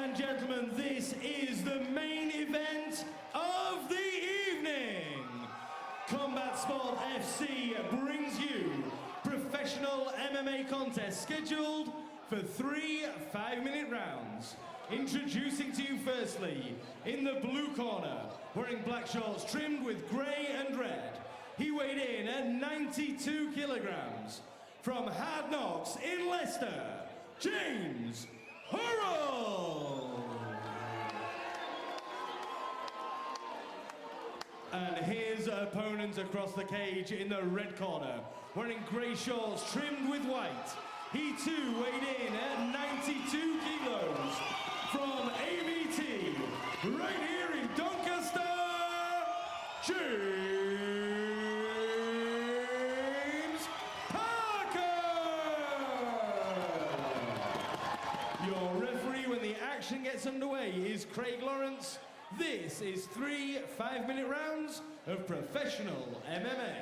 and gentlemen, this is the main event of the evening. Combat Sport FC brings you professional MMA contests scheduled for 3 5-minute rounds. Introducing to you firstly, in the blue corner, wearing black shorts trimmed with grey and red, he weighed in at 92 kilograms. From Hard Knocks in Leicester, James Hurrell. And his opponent across the cage in the red corner, wearing grey shorts trimmed with white. He too weighed in at 92 kilos. From ABT, right here in Doncaster, James Parker! Your referee when the action gets underway is Craig Lawrence. This is 3 5-minute rounds of professional MMA.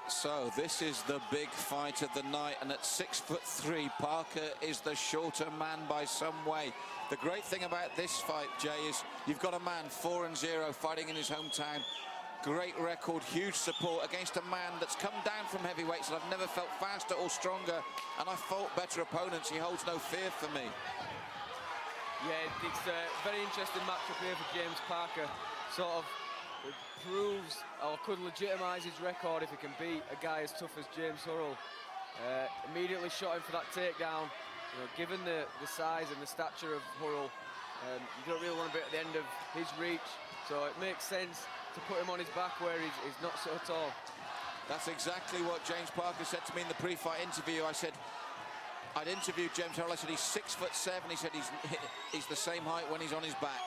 So this is the big fight of the night, and at 6'3", Parker is the shorter man by some way. The great thing about this fight, Jay, is you've got a man 4-0 fighting in his hometown. Great record, huge support against a man that's come down from heavyweights and I've never felt faster or stronger, and I fought better opponents. He holds no fear for me. Yeah, it's a very interesting matchup here for James Parker. Sort of it proves, or could legitimise his record if he can beat a guy as tough as James Hurrell. Immediately shot him for that takedown. You know, given the size and the stature of Hurrell, you don't really want to be at the end of his reach, so it makes sense to put him on his back where he's not so tall. That's exactly what James Parker said to me in the pre-fight interview. I said, I'd interviewed James Hurrell, I said he's 6'7". He said he's the same height when he's on his back.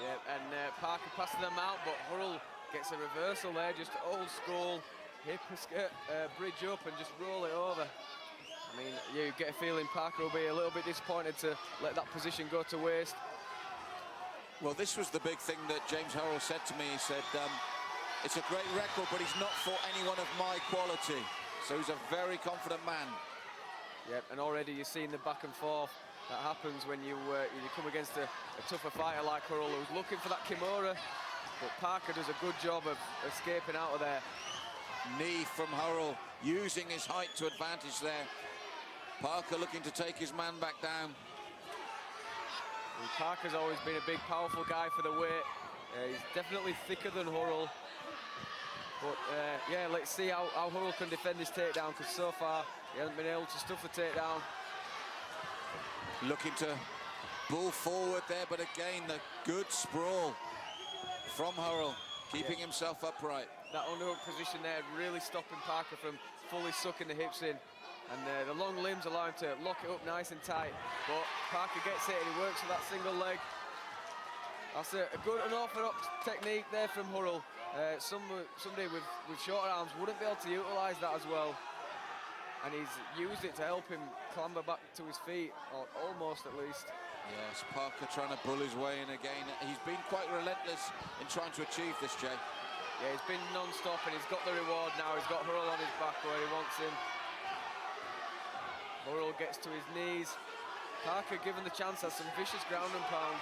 Yeah, and Parker passes them out, but Hurrell gets a reversal there, just old school, hip bridge up and just roll it over. I mean, you get a feeling Parker will be a little bit disappointed to let that position go to waste. Well, this was the big thing that James Hurrell said to me. He said, it's a great record, but he's not fought anyone of my quality. So he's a very confident man. Yep, and already you've seen the back and forth that happens when you come against a tougher fighter like Hurrell, who's looking for that Kimura, but Parker does a good job of escaping out of there. Knee from Hurrell, using his height to advantage there. Parker looking to take his man back down. And Parker's always been a big, powerful guy for the weight. He's definitely thicker than Hurrell. But yeah, let's see how Hurrell can defend this takedown, because so far he hasn't been able to stuff the takedown. Looking to bull forward there, but again, the good sprawl from Hurrell, keeping himself upright. That underhook position there really stopping Parker from fully sucking the hips in. And the long limbs allow him to lock it up nice and tight. But Parker gets it and he works with that single leg. That's a good unorthodox technique there from Hurrell. Somebody with shorter arms wouldn't be able to utilise that as well. And he's used it to help him clamber back to his feet, or almost at least. Yes, Parker trying to bull his way in again. He's been quite relentless in trying to achieve this, Jay. Yeah, he's been non-stop and he's got the reward now. He's got Hurrell on his back where he wants him. Hurrell gets to his knees. Parker, given the chance, has some vicious ground and pound.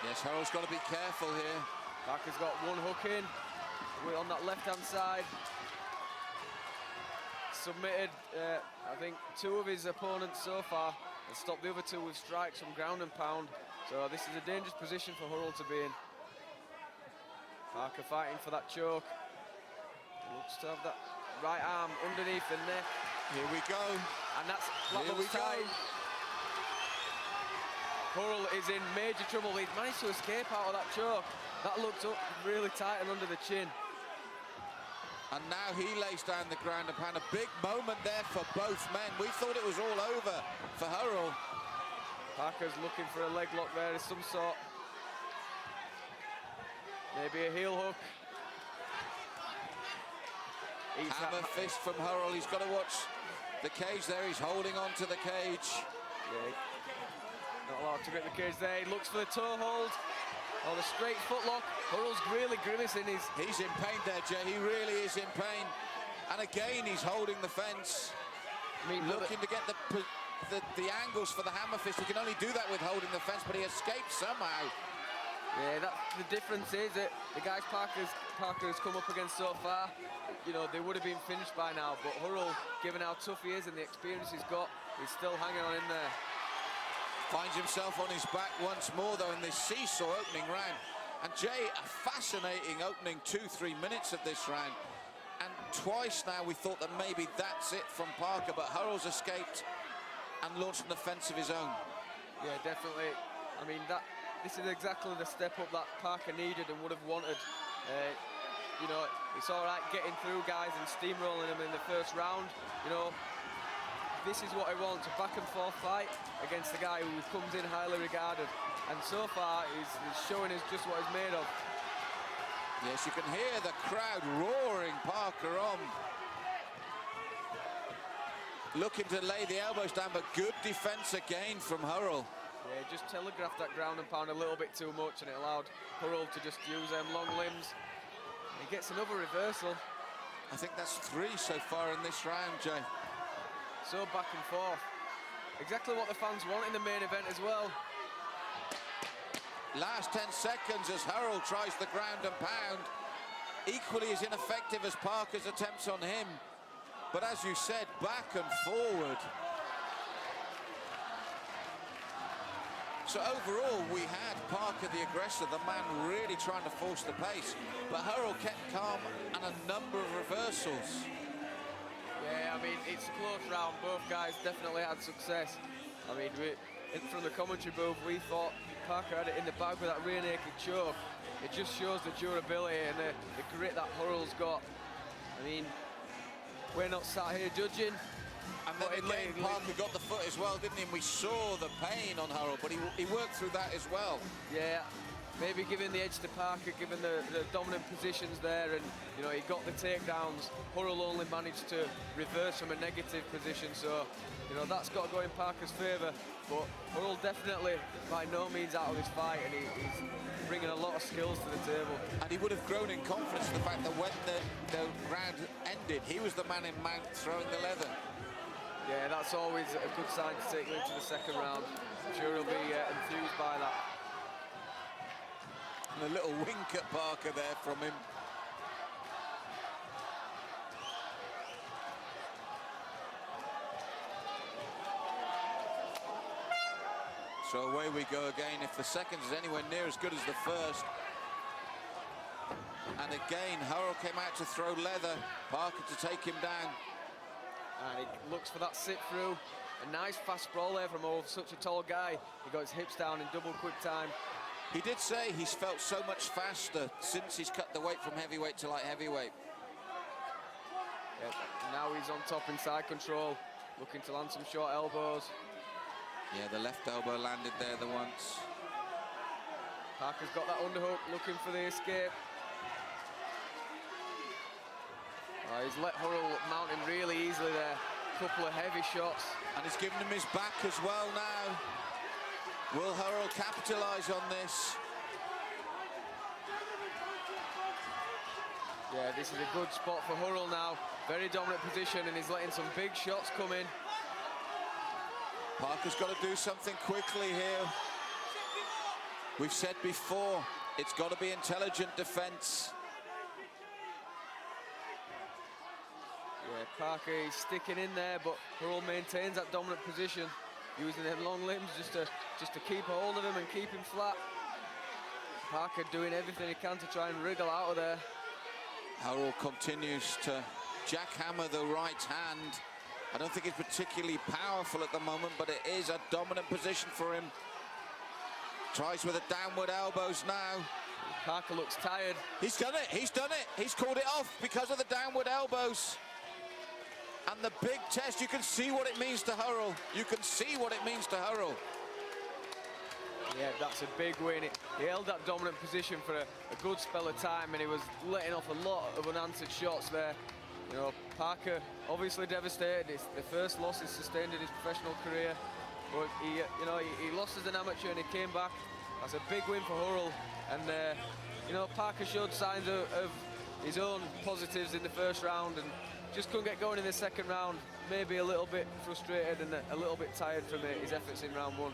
Yes, Hurrell's got to be careful here. Parker's got one hook in, on that left-hand side. Submitted, I think, 2 of his opponents so far, and stopped the other 2 with strikes from ground and pound. So this is a dangerous position for Hurrell to be in. Parker fighting for that choke. He looks to have that right arm underneath the neck. Here we go. And that's Blackman's time. Hurrell is in major trouble. He's managed to escape out of that choke. That looked up really tight and under the chin. And now he lays down the ground and pound. A big moment there for both men. We thought it was all over for Hurrell. Parker's looking for a leg lock there of some sort. Maybe a heel hook. Hammer fist from Hurrell. He's got to watch the cage there. He's holding on to the cage. Yeah, not allowed to grip the cage there. He looks for the toe hold. Oh, the straight foot lock. Hurrell's really grimacing. He's in pain there, Jay. He really is in pain. And again, he's holding the fence. I mean, looking to get the the angles for the hammer fist. He can only do that with holding the fence, but he escaped somehow. Yeah, the difference is that the guys Parker has come up against so far, you know, they would have been finished by now, but Hurrell, given how tough he is and the experience he's got, he's still hanging on in there. Finds himself on his back once more, though, in this seesaw opening round. And Jay, a fascinating opening 2-3 minutes of this round. And twice now we thought that maybe that's it from Parker, but Hurrell's escaped and launched an offence of his own. Yeah, definitely. I mean, this is exactly the step up that Parker needed and would have wanted. You know, it's all right getting through guys and steamrolling them in the first round. You know, this is what he wants, a back and forth fight against a guy who comes in highly regarded. And so far, he's showing us just what he's made of. Yes, you can hear the crowd roaring Parker on. Looking to lay the elbows down, but good defence again from Hurrell. Yeah, just telegraphed that ground and pound a little bit too much, and it allowed Hurrell to just use them long limbs. He gets another reversal. I think that's 3 so far in this round, Jay. So back and forth. Exactly what the fans want in the main event as well. Last 10 seconds as Hurrell tries the ground and pound. Equally as ineffective as Parker's attempts on him. But as you said, back and forward. So overall, we had Parker the aggressor, the man really trying to force the pace. But Hurrell kept calm and a number of reversals. Yeah, I mean, it's a close round. Both guys definitely had success. I mean, from the commentary booth, we thought Parker had it in the bag with that rear naked choke. It just shows the durability and the grit that Hurrell's got. I mean, we're not sat here judging. And then again, Parker got the foot as well, didn't he? And we saw the pain on Hurrell, but he worked through that as well. Yeah, maybe giving the edge to Parker, given the dominant positions there, and you know, he got the takedowns. Hurrell only managed to reverse from a negative position, so you know, that's got to go in Parker's favour. But Hurrell definitely by no means out of his fight, and he's bringing a lot of skills to the table. And he would have grown in confidence the fact that when the round ended, he was the man in mount throwing the leather. Yeah, that's always a good sign to take him into the second round. I'm sure he'll be enthused by that. And a little wink at Parker there from him. So away we go again. If the second is anywhere near as good as the first. And again, Hurrell came out to throw leather. Parker to take him down. And he looks for that sit through. A nice fast sprawl there from such a tall guy. He got his hips down in double quick time. He did say he's felt so much faster since he's cut the weight from heavyweight to light heavyweight. Yeah, now he's on top in side control, looking to land some short elbows. Yeah, the left elbow landed there the once. Parker's got that underhook, looking for the escape. He's let Hurrell mount him really easily there. Couple of heavy shots. And he's given him his back as well now. Will Hurrell capitalise on this? Yeah, this is a good spot for Hurrell now. Very dominant position, and he's letting some big shots come in. Parker's got to do something quickly here. We've said before, it's got to be intelligent defence. Yeah, Parker is sticking in there, but Hurrell maintains that dominant position, using them long limbs just to keep hold of him and keep him flat. Parker doing everything he can to try and wriggle out of there. Hurrell continues to jackhammer the right hand. I don't think it's particularly powerful at the moment, but it is a dominant position for him. Tries with the downward elbows now. Parker looks tired. He's done it, he's done it. He's called it off because of the downward elbows. And the big test, you can see what it means to Hurrell. You can see what it means to Hurrell. Yeah, that's a big win. He held that dominant position for a good spell of time, and he was letting off a lot of unanswered shots there. You know, Parker obviously devastated. It's the first loss he's sustained in his professional career. But he lost as an amateur and he came back. That's a big win for Hurrell. And you know, Parker showed signs of his own positives in the first round, and just couldn't get going in the second round. Maybe a little bit frustrated and a little bit tired from his efforts in round 1.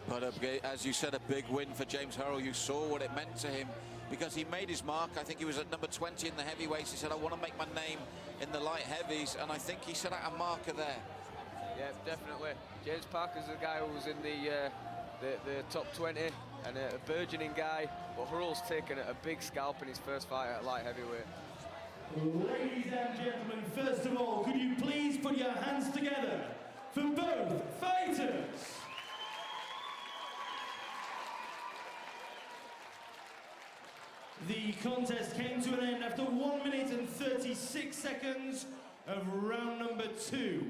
But as you said, a big win for James Hurrell. You saw what it meant to him because he made his mark. I think he was at number 20 in the heavyweights. He said, I want to make my name in the light heavies, and I think he set out a marker there. Yeah, definitely. James Parker's the guy who was in the top 20 and a burgeoning guy, but Hurrell's taken a big scalp in his first fight at light heavyweight. Ladies and gentlemen, first of all, could you please put your hands together for both fighters? The contest came to an end after 1 minute and 36 seconds of round number 2.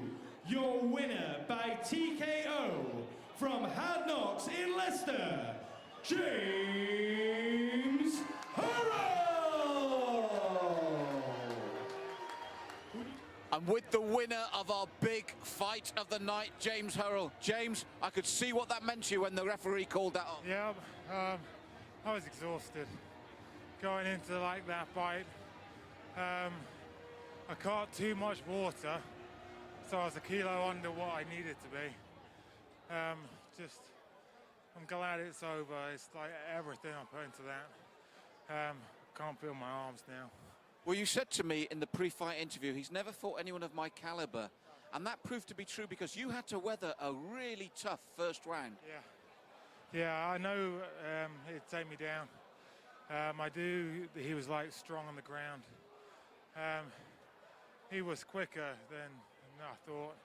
Your winner by TKO from Hard Knocks in Leicester, James Hurrell! And with the winner of our big fight of the night, James Hurrell. James, I could see what that meant to you when the referee called that off. Yeah, I was exhausted going into like that fight. I caught too much water, so I was a kilo under what I needed to be. I'm glad it's over. It's like everything I put into that. Can't feel my arms now. Well, you said to me in the pre-fight interview, he's never fought anyone of my caliber. And that proved to be true because you had to weather a really tough first round. Yeah, I know it'd take me down. He was like strong on the ground. He was quicker than I thought.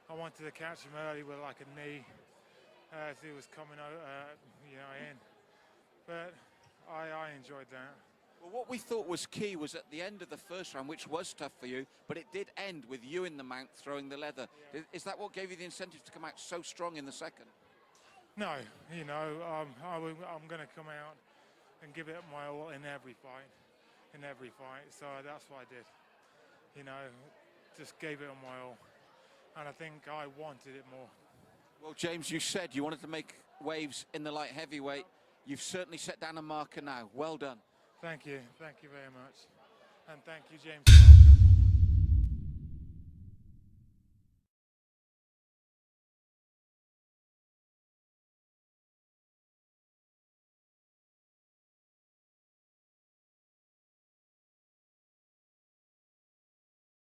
I wanted to catch him early with like a knee as he was coming in. But I enjoyed that. Well, what we thought was key was at the end of the first round, which was tough for you, but it did end with you in the mount throwing the leather. Yeah. Is that what gave you the incentive to come out so strong in the second? No, I'm going to come out and give it my all in every fight. So that's what I did. Just gave it my all. And I think I wanted it more. Well, James, you said you wanted to make waves in the light heavyweight. You've certainly set down a marker now. Well done. Thank you very much. And thank you, James Parker.